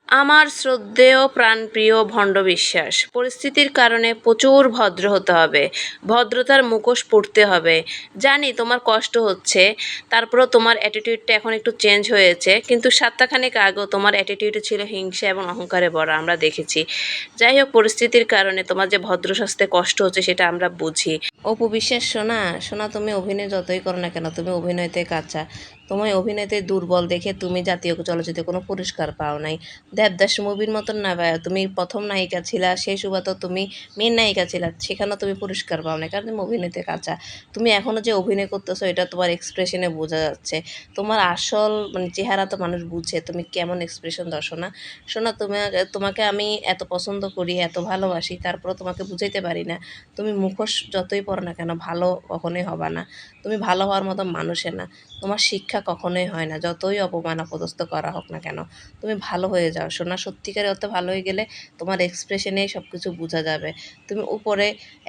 আমার শ্রদ্ধেয় প্রাণপ্রিয় ভণ্ড বিশ্বাস, পরিস্থিতির কারণে প্রচুর ভদ্র হতে হবে, ভদ্রতার মুখোশ পরতে হবে। জানি তোমার কষ্ট হচ্ছে, তারপরেও তোমার অ্যাটিটিউডটা এখন একটু চেঞ্জ হয়েছে, কিন্তু সপ্তাহখানেক আগেও তোমার অ্যাটিটিউডে ছিল হিংসা এবং অহংকারে ভরা, আমরা দেখেছি। যাই হোক, পরিস্থিতির কারণে তোমার যে ভদ্র সাজতে কষ্ট হচ্ছে সেটা আমরা বুঝি। অপু বিশ্বাস, শোনা শোনা, তুমি অভিনয় যতই করো না কেন, তুমি অভিনয়তে কাঁচা। তোমার অভিনয়তে দুর্বল দেখে তুমি জাতীয় চলচ্চিত্রে কোনো পুরস্কার পাও নাই। দেবদাস মুভির মতন না ভাই, তুমি প্রথম নায়িকা ছিলা, সেই সুবাদও তুমি মেন নায়িকা ছিলা, সেখানেও তুমি পুরস্কার পাও না, কারণ তুমি অভিনয়তে কাঁচা। তুমি এখনও যে অভিনয় করতেছো এটা তোমার এক্সপ্রেশনে বোঝা যাচ্ছে। তোমার আসল মানে চেহারা তো মানুষ বুঝছে, তুমি কেমন এক্সপ্রেশন দাও শোনা। শোনা, তোমাকে আমি এত পছন্দ করি, এত ভালোবাসি, তারপরেও তোমাকে বুঝাইতে পারি না। তুমি মুখোশ যতই পরো না কেন, ভালো কখনোই হবা না। তুমি ভালো হওয়ার মতো মানুষে না। তোমার শিক্ষা কখনোই হয় না, যতই অপমান অপদস্থ করা হোক না কেন। তুমি ভালো হয়ে যাও সোনা, সত্যিকারের অর্থে ভালো হয়ে গেলে তোমার এক্সপ্রেশনেই সব কিছু বোঝা যাবে। তুমি উপরে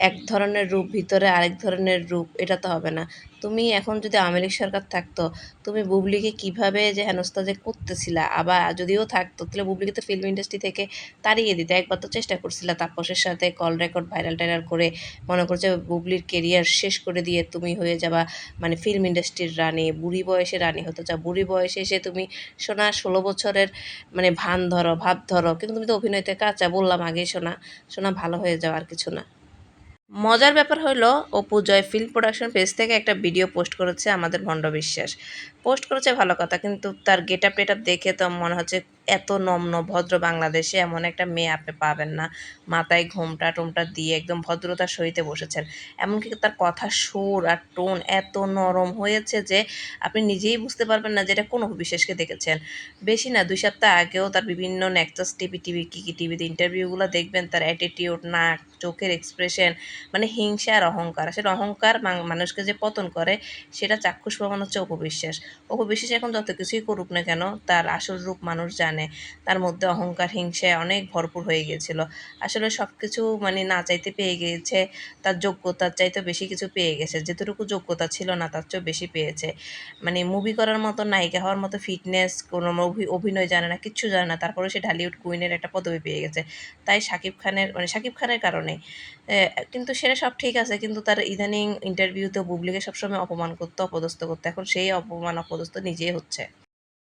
এক ধরনের রূপ, ভিতরে আরেক ধরনের রূপ, এটা তো হবে না। তুমি এখন যদি আওয়ামী লীগ সরকার থাকতো, তুমি বুবলিকে কিভাবে যে হেনস্থা যে করতেছিলা, আবার যদিও থাকতো তাহলে বুবলিকে তো ফিল্ম ইন্ডাস্ট্রি থেকে তাড়িয়ে দিতে একবার তো চেষ্টা করছিলা, তাপসের সাথে কল রেকর্ড ভাইরাল টাইরাল করে মনে করছে বুবলির কেরিয়ার শেষ করে দিয়ে তুমি হয়ে যাবা মানে ফিল্ম ইন্ডাস্ট্রির রানী, বুড়ি বয়সে রানী হতে চাও। বুড়ি বয়সে এসে তুমি সোনা 16 বছরের মানে ভান ধরো, ভাব ধরো, কিন্তু তুমি তো অভিনয়তে কাঁচা, বললাম আগেই সোনা। সোনা, ভালো হয়ে যাও, আর কিছু না। মজার ব্যাপার হলো, অপু জয় ফিল্ম প্রোডাকশন পেজ থেকে একটা ভিডিও পোস্ট করেছে আমাদের ভণ্ড বিশ্বাস। পোস্ট করেছে ভালো কথা, কিন্তু তার গেটআপ টেটআপ দেখে তো মনে হচ্ছে এত নম্র ভদ্র বাংলাদেশে এমন একটা মেয়ে আপনি পাবেন না। মাথায় ঘোমটা টোমটা দিয়ে একদম ভদ্রতার সহিতে বসেছেন। এমনকি তার কথার সুর আর টোন এত নরম হয়েছে যে আপনি নিজেই বুঝতে পারবেন না যে এটা কোন অপু বিশ্বাসকে দেখেছেন। বেশি না, 2 সপ্তাহ আগেও তার বিভিন্ন নেক্সাস টিভি টিভি কি টিভিতে ইন্টারভিউগুলো দেখবেন, তার অ্যাটিটিউড, নাক, চোখের এক্সপ্রেশন, মানে হিংসা আর অহংকার। আসলে অহংকার মানুষকে যে পতন করে, সেটা চাক্ষুষ প্রমাণ হচ্ছে অপবিশ্বাস। অপবিশ্বাস এখন যত কিছুই করুক না কেন, তার আসল রূপ মানুষ জানে। তার মধ্যে অহংকার হিংসায় অনেক ভরপুর হয়ে গিয়েছিল। আসলে সব কিছু মানে না চাইতে পেয়ে গিয়েছে, তার যোগ্যতার চাইতে বেশি কিছু পেয়ে গেছে। যেটুকু যোগ্যতা ছিল না তার চেয়েও বেশি পেয়েছে। মানে মুভি করার মতো, নায়িকা হওয়ার মতো ফিটনেস, কোনো অভিনয় জানে না, কিচ্ছু জানে না, তারপরে সে ঢালিউড কুইনের একটা পদবি পেয়ে গেছে। তাই শাকিব খানের মানে শাকিব খানের কারণে। কিন্তু সেটা সব ঠিক আছে, কিন্তু তার ইদানিং ইন্টারভিউতে বুবলিকে সবসময় অপমান করতো, অপদস্থ করতো, এখন সেই অপমান অপদস্থ নিজেই হচ্ছে।